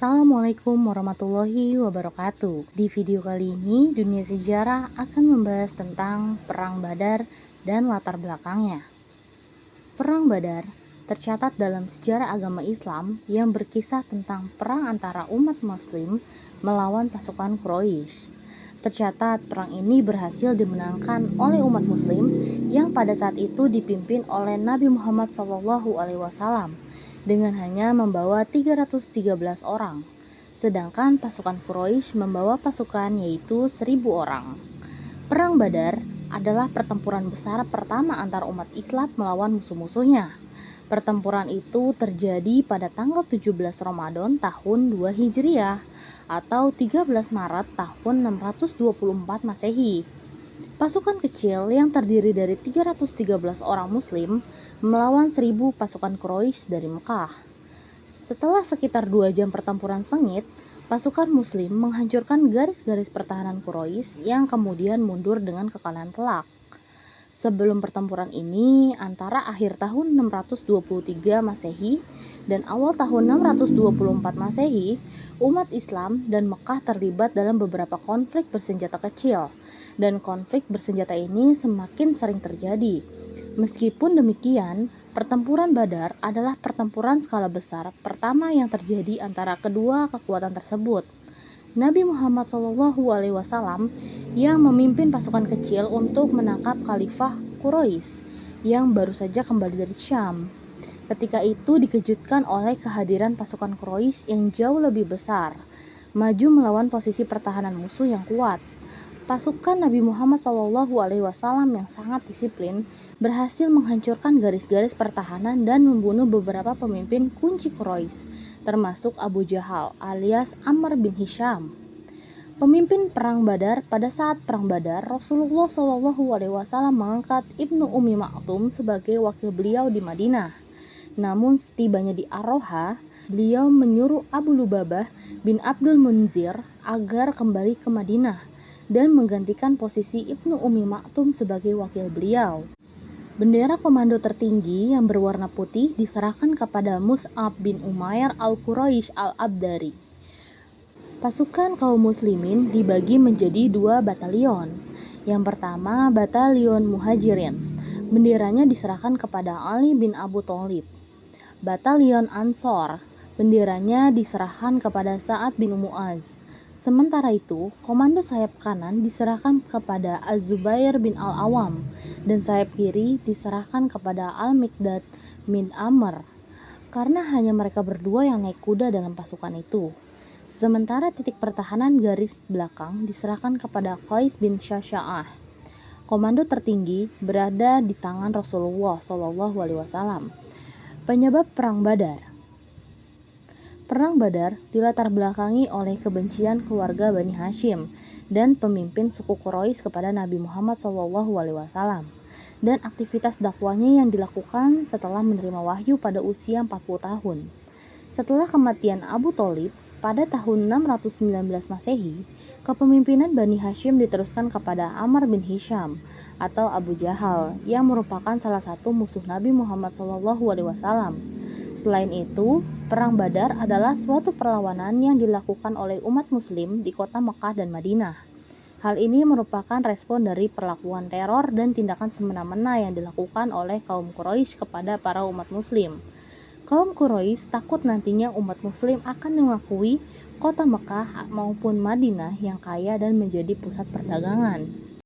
Assalamualaikum warahmatullahi wabarakatuh. Di video kali ini, Dunia Sejarah akan membahas tentang Perang Badar dan latar belakangnya. Perang Badar tercatat dalam sejarah agama Islam yang berkisah tentang perang antara umat muslim melawan pasukan Quraisy. Tercatat perang ini berhasil dimenangkan oleh umat muslim yang pada saat itu dipimpin oleh Nabi Muhammad SAW dengan hanya membawa 313 orang, sedangkan pasukan Quraisy membawa pasukan yaitu 1000 orang. Perang Badar adalah pertempuran besar pertama antar umat Islam melawan musuh-musuhnya. Pertempuran itu terjadi pada tanggal 17 Ramadan tahun 2 Hijriah atau 13 Maret tahun 624 Masehi. Pasukan kecil yang terdiri dari 313 orang muslim melawan 1000 pasukan Quraisy dari Mekah. Setelah sekitar 2 jam pertempuran sengit, pasukan muslim menghancurkan garis-garis pertahanan Quraisy yang kemudian mundur dengan kekalahan telak. Sebelum pertempuran ini, antara akhir tahun 623 Masehi dan awal tahun 624 Masehi, umat Islam dan Mekah terlibat dalam beberapa konflik bersenjata kecil, dan konflik bersenjata ini semakin sering terjadi. Meskipun demikian, pertempuran Badar adalah pertempuran skala besar pertama yang terjadi antara kedua kekuatan tersebut. Nabi Muhammad SAW yang memimpin pasukan kecil untuk menangkap Khalifah Quraisy yang baru saja kembali dari Syam. Ketika itu dikejutkan oleh kehadiran pasukan Quraisy yang jauh lebih besar, maju melawan posisi pertahanan musuh yang kuat. Pasukan Nabi Muhammad SAW yang sangat disiplin berhasil menghancurkan garis-garis pertahanan dan membunuh beberapa pemimpin kunci Quraisy, termasuk Abu Jahal alias Amr bin Hisham. Pemimpin perang Badar. Pada saat perang Badar, Rasulullah SAW mengangkat Ibnu Ummi Maktum sebagai wakil beliau di Madinah. Namun setibanya di Ar-Roha, beliau menyuruh Abu Lubabah bin Abdul Munzir agar kembali ke Madinah dan menggantikan posisi Ibnu Ummi Maktum sebagai wakil beliau. Bendera komando tertinggi yang berwarna putih diserahkan kepada Mus'ab bin Umair al-Quraisy al-Abdari. Pasukan kaum muslimin dibagi menjadi 2 batalion. Yang pertama, Batalion Muhajirin. Benderanya diserahkan kepada Ali bin Abu Thalib. Batalion Ansor. Benderanya diserahkan kepada Sa'ad bin Mu'az. Sementara itu, komando sayap kanan diserahkan kepada Az-Zubair bin Al-Awam dan sayap kiri diserahkan kepada Al-Miqdad bin Amr, karena hanya mereka berdua yang naik kuda dalam pasukan itu. Sementara titik pertahanan garis belakang diserahkan kepada Qais bin Syasha'ah. Komando tertinggi berada di tangan Rasulullah SAW. Penyebab Perang Badar. Perang Badar dilatar belakangi oleh kebencian keluarga Bani Hashim dan pemimpin suku Quraisy kepada Nabi Muhammad SAW dan aktivitas dakwahnya yang dilakukan setelah menerima wahyu pada usia 40 tahun. Setelah kematian Abu Thalib pada tahun 619 Masehi, kepemimpinan Bani Hashim diteruskan kepada Amr bin Hisham atau Abu Jahal yang merupakan salah satu musuh Nabi Muhammad SAW. Selain itu, Perang Badar adalah suatu perlawanan yang dilakukan oleh umat muslim di kota Mekah dan Madinah. Hal ini merupakan respon dari perlakuan teror dan tindakan semena-mena yang dilakukan oleh kaum Quraisy kepada para umat muslim. Kaum Quraisy takut nantinya umat muslim akan mengakui kota Mekah maupun Madinah yang kaya dan menjadi pusat perdagangan.